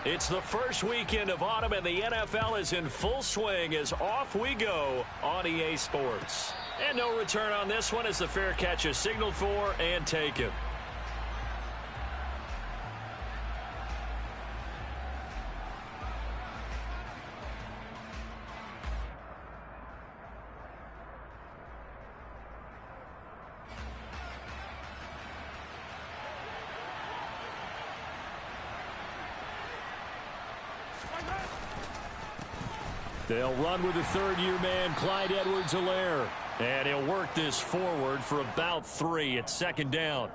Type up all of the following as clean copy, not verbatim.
It's the first weekend of autumn, and the NFL is in full swing as off we go on EA Sports. And no return on this one as the fair catch is signaled for and taken. They'll run with the third-year man, Clyde Edwards-Helaire. And he'll work this forward for about 3 at second down.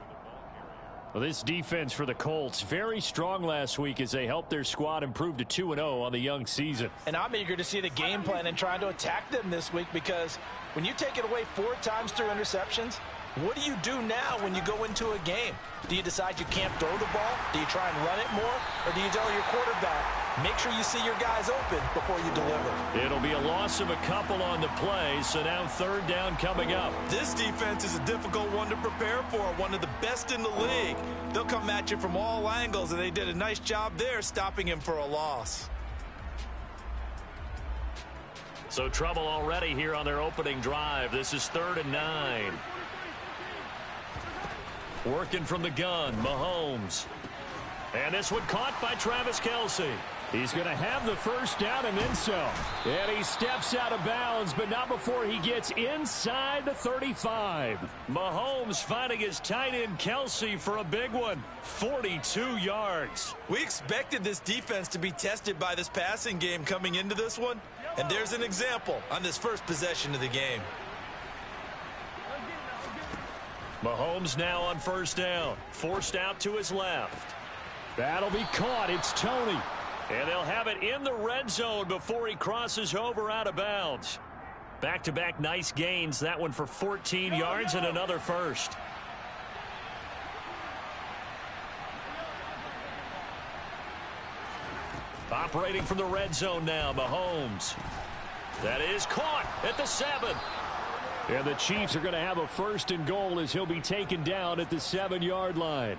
Well, this defense for the Colts, very strong last week as they helped their squad improve to 2-0 on the young season. And I'm eager to see the game plan and trying to attack them this week, because when you take it away 4 times through interceptions, what do you do now when you go into a game? Do you decide you can't throw the ball? Do you try and run it more? Or do you tell your quarterback, make sure you see your guys open before you deliver? It'll be a loss of a couple on the play, so now third down coming up. This defense is a difficult one to prepare for, one of the best in the league. They'll come at you from all angles, and they did a nice job there stopping him for a loss. So trouble already here on their opening drive. This is 3rd and 9. Working from the gun, Mahomes. And this one caught by Travis Kelce. He's going to have the first down and then some. And he steps out of bounds, but not before he gets inside the 35. Mahomes finding his tight end Kelce for a big one. 42 yards. We expected this defense to be tested by this passing game coming into this one. And there's an example on this first possession of the game. Mahomes now on first down. Forced out to his left. That'll be caught. It's Tony. And they'll have it in the red zone before he crosses over out of bounds. Back-to-back nice gains. That one for 14 yards and another first. Operating from the red zone now, Mahomes. That is caught at the 7. And the Chiefs are going to have a 1st and goal as he'll be taken down at the 7-yard line.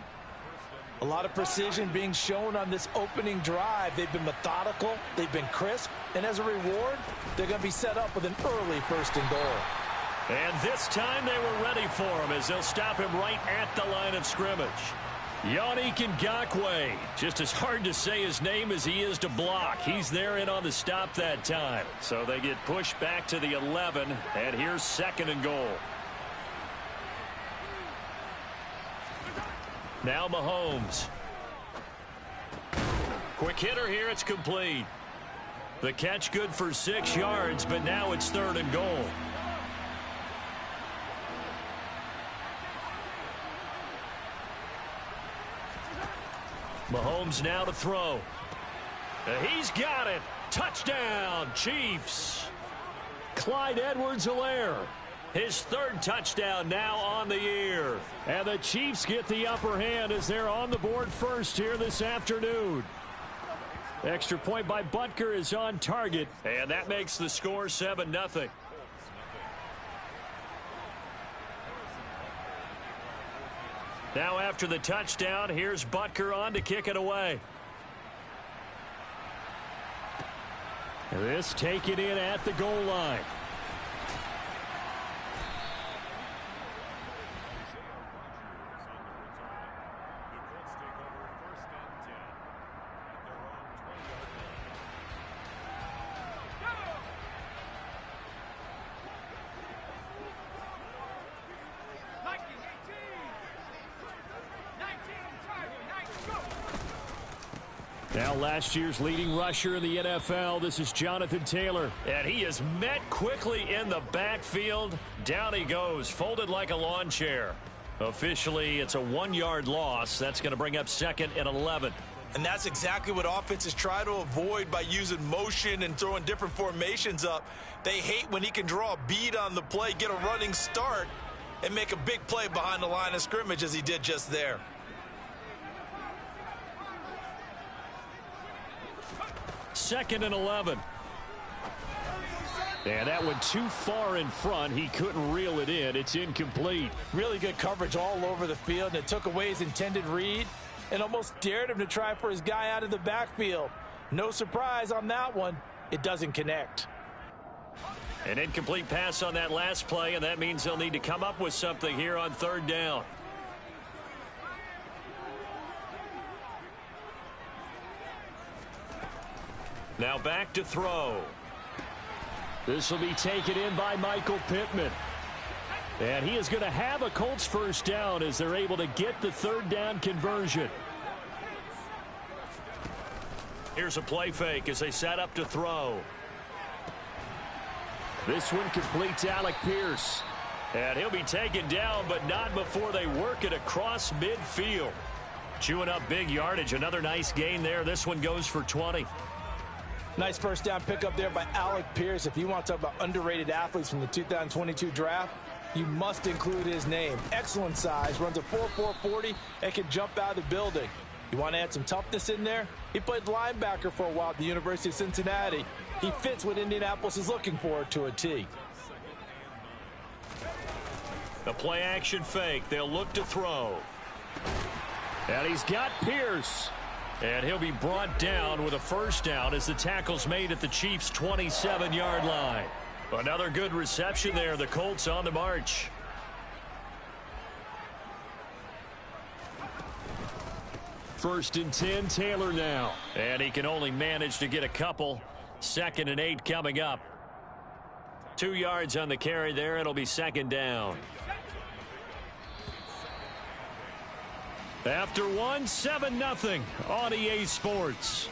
A lot of precision being shown on this opening drive. They've been methodical, they've been crisp, and as a reward, they're going to be set up with an early 1st and goal. And this time they were ready for him as they'll stop him right at the line of scrimmage. Gotw, just as hard to say his name as he is to block. He's there in on the stop that time. So they get pushed back to the 11, and here's 2nd and goal. Now Mahomes. Quick hitter here, it's complete. The catch good for 6 yards, but now it's 3rd and goal. Mahomes now to throw. He's got it. Touchdown, Chiefs. Clyde Edwards-Helaire. His 3rd touchdown now on the year. And the Chiefs get the upper hand as they're on the board first here this afternoon. Extra point by Butker is on target. And that makes the score 7-0. Now after the touchdown, here's Butker on to kick it away. This taken in at the goal line. Now last year's leading rusher in the NFL, this is Jonathan Taylor. And he is met quickly in the backfield. Down he goes, folded like a lawn chair. Officially, it's a 1-yard loss. That's going to bring up 2nd and 11. And that's exactly what offenses try to avoid by using motion and throwing different formations up. They hate when he can draw a bead on the play, get a running start, and make a big play behind the line of scrimmage as he did just there. 2nd and 11. And that one too far in front. He couldn't reel it in. It's incomplete. Really good coverage all over the field, and it took away his intended read. and almost dared him to try for his guy out of the backfield. No surprise on that one. It doesn't connect. An incomplete pass on that last play, and that means they'll need to come up with something here on third down. Now back to throw. This will be taken in by Michael Pittman. And he is going to have a Colts first down as they're able to get the third down conversion. Here's a play fake as they set up to throw. This one completes Alec Pierce. And he'll be taken down, but not before they work it across midfield. Chewing up big yardage. Another nice gain there. This one goes for 20. Nice first down pickup there by Alec Pierce. If you want to talk about underrated athletes from the 2022 draft, you must include his name. Excellent size, runs a 4.4 40, and can jump out of the building. You want to add some toughness in there? He played linebacker for a while at the University of Cincinnati. He fits what Indianapolis is looking for to a T. The play action fake. They'll look to throw. And he's got Pierce. And he'll be brought down with a first down as the tackle's made at the Chiefs' 27-yard line. Another good reception there. The Colts on the march. First and 10, Taylor now. And he can only manage to get a couple. 2nd and 8 coming up. 2 yards on the carry there. It'll be second down. After one, 7-0 on EA Sports.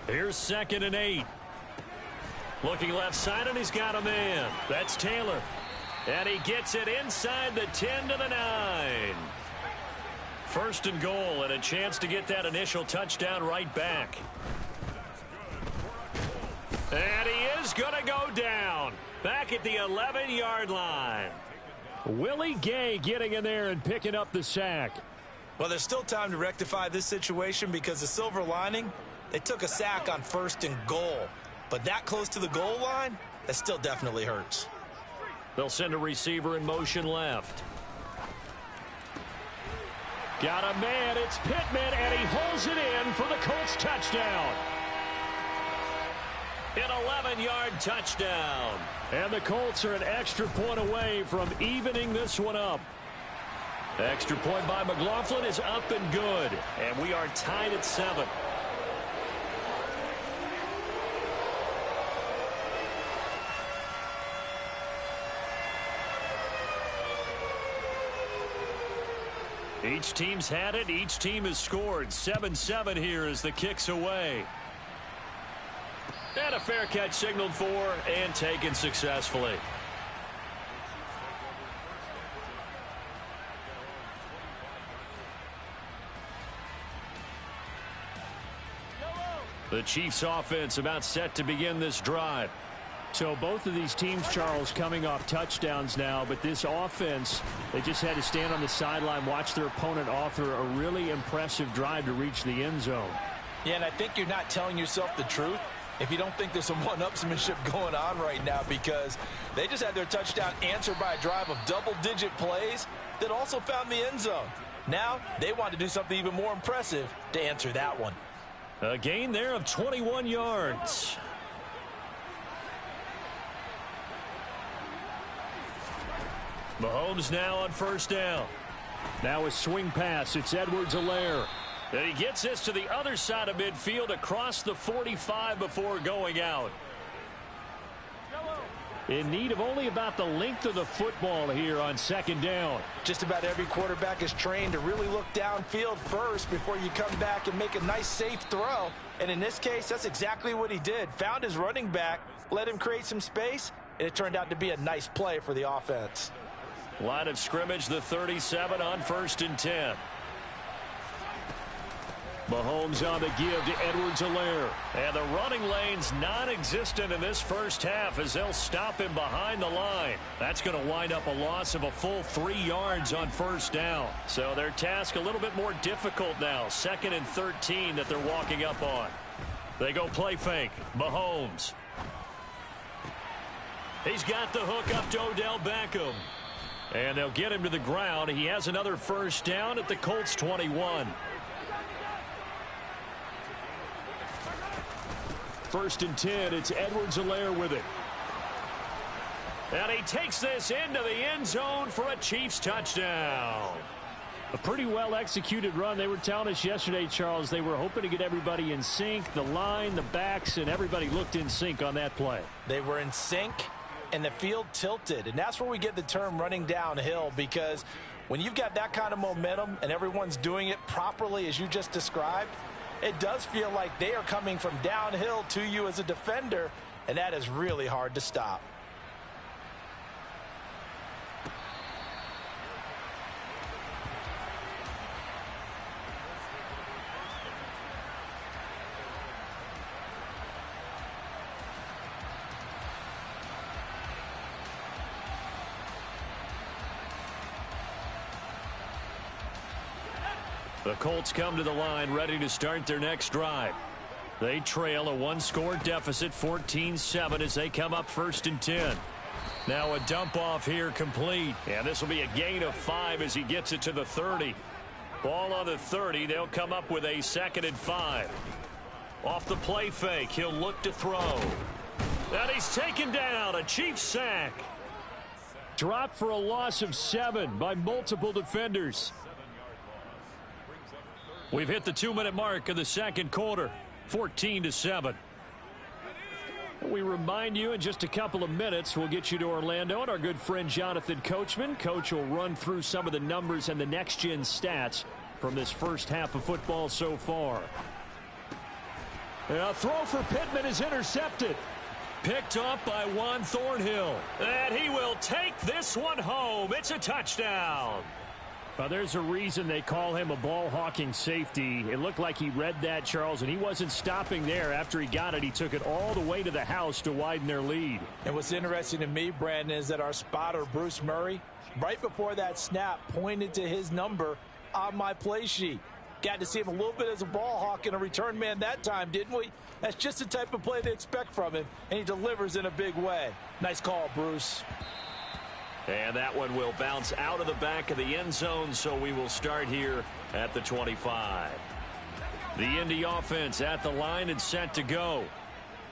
Here's 2nd and 8. Looking left side, and he's got a man. That's Taylor. And he gets it inside the 10 to the 9. First and goal, and a chance to get that initial touchdown right back. And he is going to go down. Back at the 11-yard line. Willie Gay getting in there and picking up the sack. Well, there's still time to rectify this situation because the silver lining, they took a sack on 1st and goal. But that close to the goal line, that still definitely hurts. They'll send a receiver in motion left. Got a man, it's Pittman, and he holds it in for the Colts touchdown. An 11-yard touchdown. And the Colts are an extra point away from evening this one up. Extra point by McLaughlin is up and good. And we are tied at 7. Each team's had it. Each team has scored. 7-7 here as the kick's away. And a fair catch signaled for and taken successfully. The Chiefs offense about set to begin this drive. So both of these teams, Charles, coming off touchdowns now, but this offense, they just had to stand on the sideline, watch their opponent offer a really impressive drive to reach the end zone. Yeah, and I think you're not telling yourself the truth if you don't think there's some one-upsmanship going on right now, because they just had their touchdown answered by a drive of double-digit plays that also found the end zone. Now they want to do something even more impressive to answer that one. A gain there of 21 yards. Mahomes now on first down. Now a swing pass. It's Edwards-Helaire. And he gets this to the other side of midfield across the 45 before going out. In need of only about the length of the football here on second down. Just about every quarterback is trained to really look downfield first before you come back and make a nice safe throw. And in this case, that's exactly what he did. Found his running back, let him create some space, and it turned out to be a nice play for the offense. Line of scrimmage, the 37 on 1st and 10. Mahomes on the give to Edwards-Helaire. And the running lane's non-existent in this first half as they'll stop him behind the line. That's going to wind up a loss of a full 3 yards on first down. So their task a little bit more difficult now. 2nd and 13 that they're walking up on. They go play fake. Mahomes. He's got the hook up to Odell Beckham. And they'll get him to the ground. He has another first down at the Colts 21. 1st and 10. It's Edwards-Helaire with it. And he takes this into the end zone for a Chiefs touchdown. A pretty well-executed run. They were telling us yesterday, Charles, they were hoping to get everybody in sync. The line, the backs, and everybody looked in sync on that play. They were in sync, and the field tilted. And that's where we get the term running downhill, because when you've got that kind of momentum and everyone's doing it properly as you just described, it does feel like they are coming from downhill to you as a defender, and that is really hard to stop. The Colts come to the line ready to start their next drive. They trail a 1-score deficit, 14-7, as they come up 1st and 10. Now a dump off here complete. And this will be a gain of 5 as he gets it to the 30. Ball on the 30. They'll come up with a 2nd and 5. Off the play fake, he'll look to throw. And he's taken down. A Chiefs sack. Dropped for a loss of 7 by multiple defenders. We've hit the 2-minute mark of the second quarter, 14-7. We remind you in just a couple of minutes, we'll get you to Orlando and our good friend Jonathan Coachman. Coach will run through some of the numbers and the next-gen stats from this first half of football so far. A throw for Pittman is intercepted. Picked up by Juan Thornhill. And he will take this one home. It's a touchdown. Well, there's a reason they call him a ball-hawking safety. It looked like he read that, Charles, and he wasn't stopping there. After he got it, he took it all the way to the house to widen their lead. And what's interesting to me, Brandon, is that our spotter, Bruce Murray, right before that snap, pointed to his number on my play sheet. Got to see him a little bit as a ball hawk and a return man that time, didn't we? That's just the type of play they expect from him, and he delivers in a big way. Nice call, Bruce. And that one will bounce out of the back of the end zone, so we will start here at the 25. The Indy offense at the line and set to go.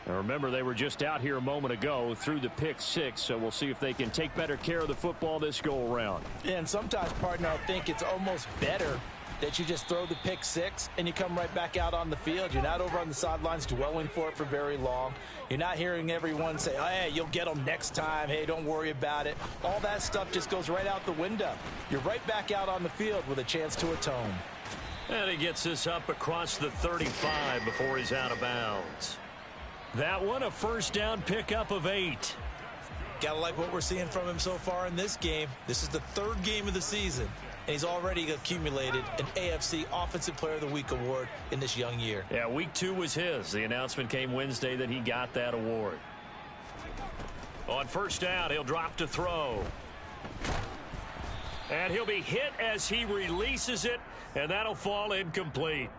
Now remember, they were just out here a moment ago through the pick 6, so we'll see if they can take better care of the football this go-around. Yeah, and sometimes, partner, I think it's almost better that you just throw the pick 6 and you come right back out on the field. You're not over on the sidelines dwelling for it for very long. You're not hearing everyone say, oh, hey, you'll get them next time. Hey, don't worry about it. All that stuff just goes right out the window. You're right back out on the field with a chance to atone. And he gets this up across the 35 before he's out of bounds. That one, a first down pickup of 8. Gotta like what we're seeing from him so far in this game. This is the 3rd game of the season, and he's already accumulated an AFC Offensive Player of the Week award in this young year. Yeah, week 2 was his. The announcement came Wednesday that he got that award. On first down, he'll drop to throw. And he'll be hit as he releases it, and that'll fall incomplete.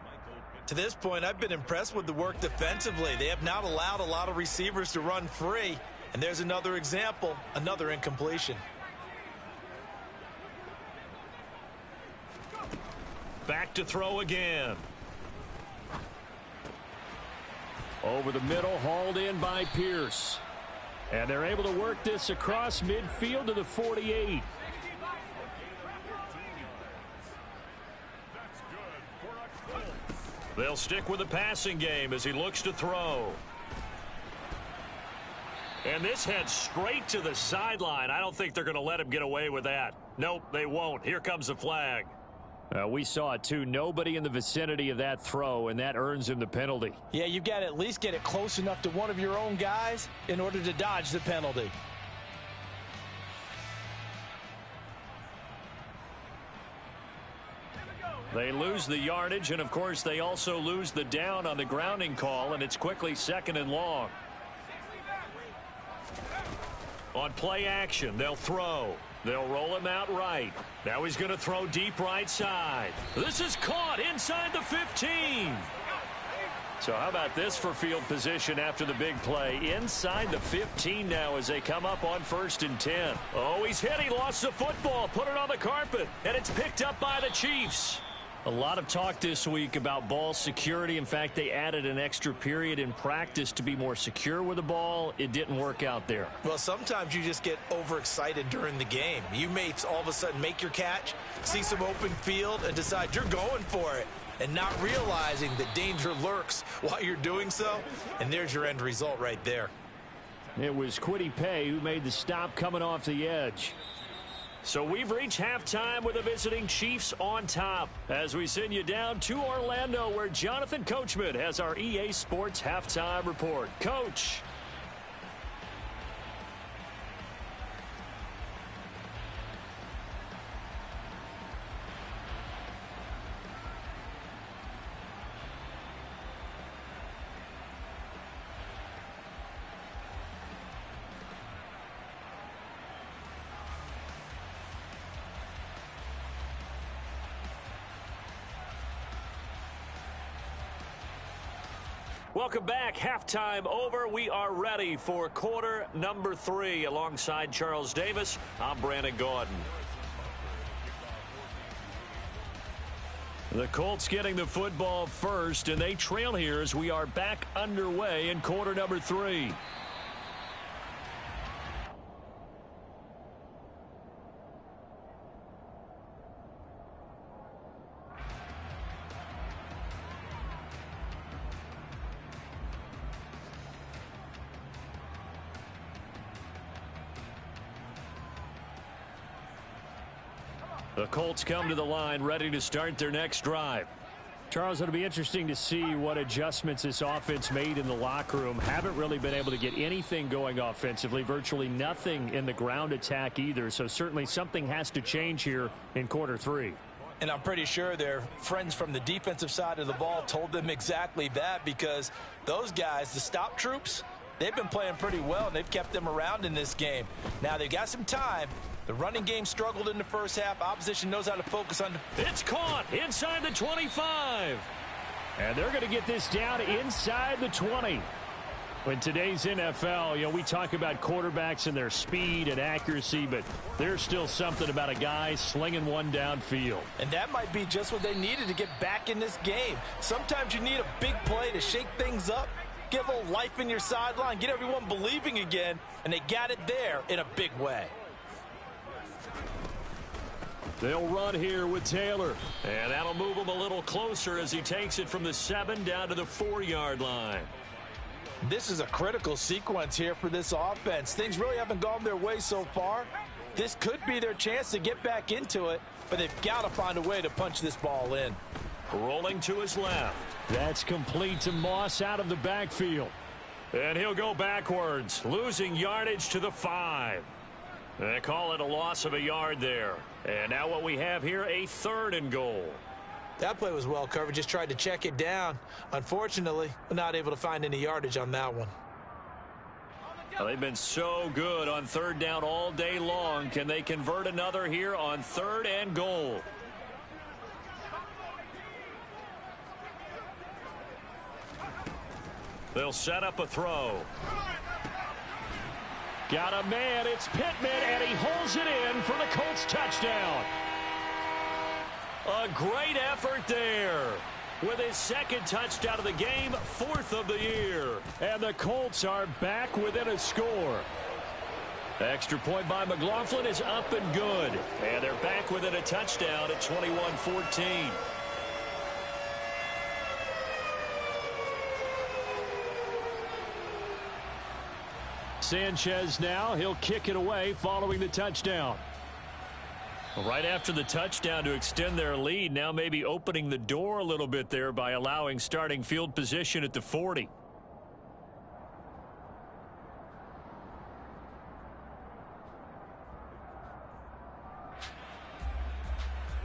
To this point, I've been impressed with the work defensively. They have not allowed a lot of receivers to run free. And there's another example, another incompletion. Back to throw again. Over the middle, hauled in by Pierce. And they're able to work this across midfield to the 48. They'll stick with the passing game as he looks to throw. And this heads straight to the sideline. I don't think they're going to let him get away with that. Nope, they won't. Here comes the flag. We saw it, too. Nobody in the vicinity of that throw, and that earns him the penalty. Yeah, you've got to at least get it close enough to one of your own guys in order to dodge the penalty. They lose the yardage, and, of course, they also lose the down on the grounding call, and it's quickly 2nd and long. On play action, they'll throw. They'll roll him out right. Now he's going to throw deep right side. This is caught inside the 15. So how about this for field position after the big play? Inside the 15 now as they come up on 1st and 10. Oh, he's hit. He lost the football. Put it on the carpet. And it's picked up by the Chiefs. A lot of talk this week about ball security. In fact, they added an extra period in practice to be more secure with the ball. It didn't work out there. Well, sometimes you just get overexcited during the game. You may all of a sudden make your catch, see some open field, and decide you're going for it, and not realizing that danger lurks while you're doing so. And there's your end result right there. It was Kwity Paye who made the stop coming off the edge. So we've reached halftime with the visiting Chiefs on top as we send you down to Orlando where Jonathan Coachman has our EA Sports halftime report. Coach. Welcome back. Halftime over. We are ready for quarter number 3. Alongside Charles Davis, I'm Brandon Gotw. The Colts getting the football first, and they trail here as we are back underway in quarter number 3. The Colts come to the line ready to start their next drive. Charles, it'll be interesting to see what adjustments this offense made in the locker room. Haven't really been able to get anything going offensively, virtually nothing in the ground attack either. So certainly something has to change here in quarter 3. And I'm pretty sure their friends from the defensive side of the ball told them exactly that, because those guys, the stop troops, they've been playing pretty well, and they've kept them around in this game. Now they've got some time. The running game struggled in the first half. Opposition knows how to focus on. It's caught inside the 25. And they're going to get this down inside the 20. In today's NFL, we talk about quarterbacks and their speed and accuracy, but there's still something about a guy slinging one downfield. And that might be just what they needed to get back in this game. Sometimes you need a big play to shake things up, give a little life in your sideline, get everyone believing again, and they got it there in a big way. They'll run here with Taylor. And that'll move him a little closer as he takes it from the 7 down to the 4-yard line. This is a critical sequence here for this offense. Things really haven't gone their way so far. This could be their chance to get back into it, but they've got to find a way to punch this ball in. Rolling to his left. That's complete to Moss out of the backfield. And he'll go backwards, losing yardage to the 5. They call it a loss of a yard there. And now what we have here, a 3rd and goal. That play was well covered. Just tried to check it down. Unfortunately, we're not able to find any yardage on that one. Well, they've been so good on 3rd down all day long. Can they convert another here on 3rd and goal? They'll set up a throw. Got a man, it's Pittman, and he holds it in for the Colts touchdown. A great effort there. With his 2nd touchdown of the game, 4th of the year. And the Colts are back within a score. Extra point by McLaughlin is up and good. And they're back within a touchdown at 21-14. Sanchez now, he'll kick it away following the touchdown. Right after the touchdown to extend their lead, now maybe opening the door a little bit there by allowing starting field position at the 40.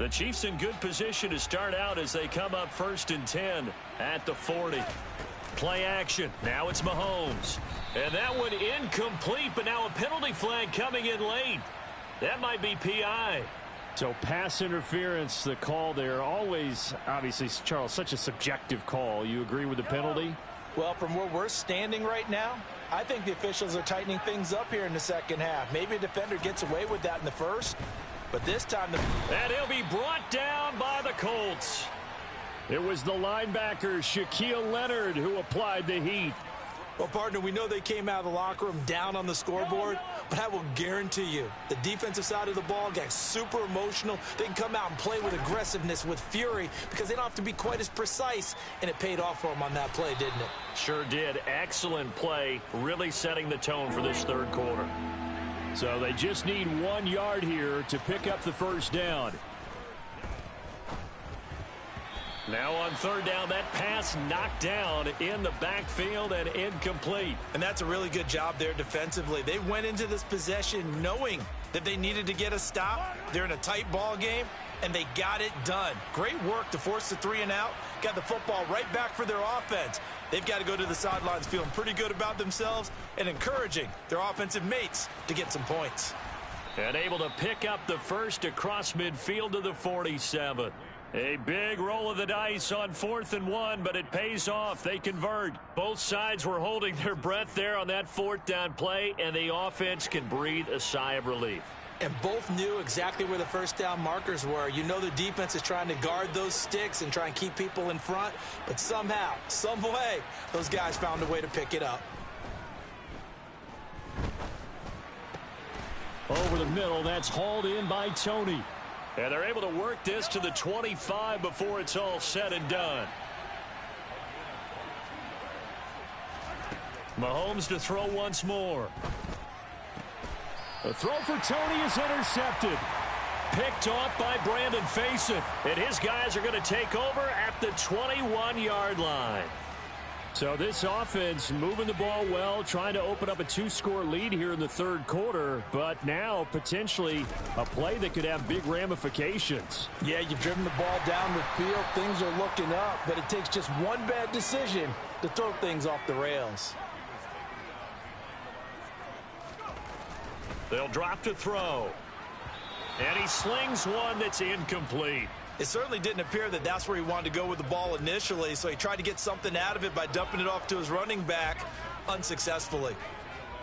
The Chiefs in good position to start out as they come up 1st and 10 at the 40. Play action. Now it's Mahomes. And that one incomplete, but now a penalty flag coming in late. That might be PI. So pass interference, the call there. Always, obviously, Charles, such a subjective call. You agree with the penalty? Well, from where we're standing right now, I think the officials are tightening things up here in the second half. Maybe a defender gets away with that in the first, but this time and he'll be brought down by the Colts. It was the linebacker, Shaquille Leonard, who applied the heat. Well, partner, we know they came out of the locker room down on the scoreboard, but I will guarantee you the defensive side of the ball got super emotional. They can come out and play with aggressiveness, with fury, because they don't have to be quite as precise, and it paid off for them on that play, didn't it? Sure did. Excellent play, really setting the tone for this third quarter. So they just need 1 yard here to pick up the first down. Now on third down, that pass knocked down in the backfield and incomplete. And that's a really good job there defensively. They went into this possession knowing that they needed to get a stop. They're in a tight ball game, and they got it done. Great work to force the 3 and out. Got the football right back for their offense. They've got to go to the sidelines feeling pretty good about themselves and encouraging their offensive mates to get some points. And able to pick up the first across midfield to the 47. A big roll of the dice on 4th and 1, but it pays off. They convert. Both sides were holding their breath there on that 4th down play, and the offense can breathe a sigh of relief. And both knew exactly where the first down markers were. You know the defense is trying to guard those sticks and try and keep people in front, but somehow, some way, those guys found a way to pick it up. Over the middle, that's hauled in by Tony. And they're able to work this to the 25 before it's all said and done. Mahomes to throw once more. The throw for Tony is intercepted. Picked off by Brandon Faison. And his guys are going to take over at the 21-yard line. So this offense moving the ball well, trying to open up a 2-score lead here in the third quarter, but now potentially a play that could have big ramifications. Yeah, you've driven the ball down the field. Things are looking up, but it takes just one bad decision to throw things off the rails. They'll drop to throw. And he slings one that's incomplete. It certainly didn't appear that that's where he wanted to go with the ball initially, so he tried to get something out of it by dumping it off to his running back unsuccessfully.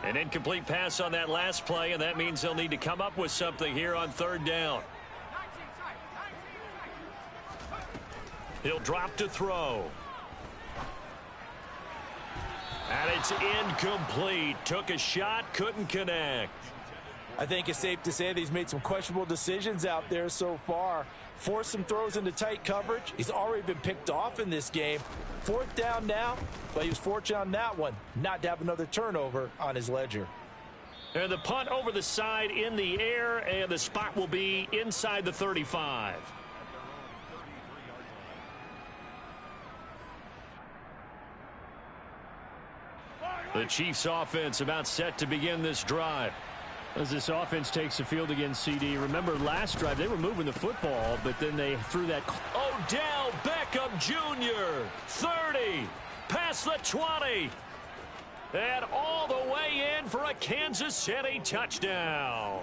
An incomplete pass on that last play, and that means they'll need to come up with something here on third down. He'll drop to throw. And it's incomplete. Took a shot, couldn't connect. I think it's safe to say that he's made some questionable decisions out there so far. Forced some throws into tight coverage. He's already been picked off in this game. 4th down now, but he was fortunate on that one not to have another turnover on his ledger. And the punt over the side in the air, and the spot will be inside the 35. The Chiefs offense about set to begin this drive. As this offense takes the field against CD, remember last drive they were moving the football, but then they threw that. Odell Beckham Jr., 30, past the 20, and all the way in for a Kansas City touchdown.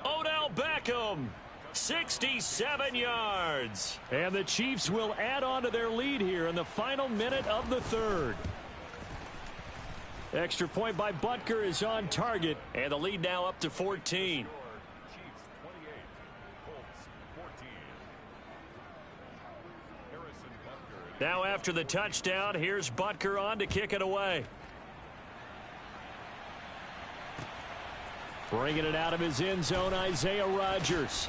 Odell Beckham, 67 yards. And the Chiefs will add on to their lead here in the final minute of the third. Extra point by Butker is on target. And the lead now up to 14. Now after the touchdown, here's Butker on to kick it away. Bringing it out of his end zone, Isaiah Rodgers.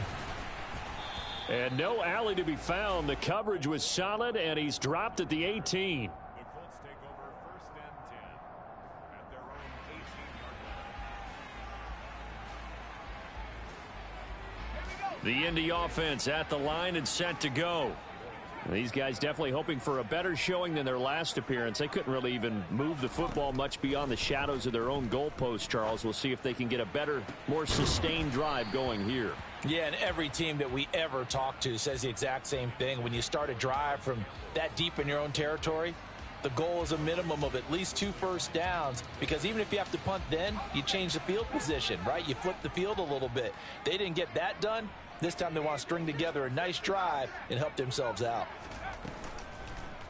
And no alley to be found. The coverage was solid, and he's dropped at the 18. The Indy offense at the line and set to go. These guys definitely hoping for a better showing than their last appearance. They couldn't really even move the football much beyond the shadows of their own goalpost, Charles. We'll see if they can get a better, more sustained drive going here. Yeah, and every team that we ever talk to says the exact same thing. When you start a drive from that deep in your own territory, the goal is a minimum of at least 2 first downs, because even if you have to punt then, you change the field position, right? You flip the field a little bit. They didn't get that done. This time they want to string together a nice drive and help themselves out.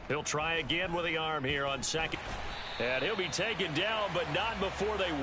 He'll try again with the arm here on second. And he'll be taken down, but not before they work.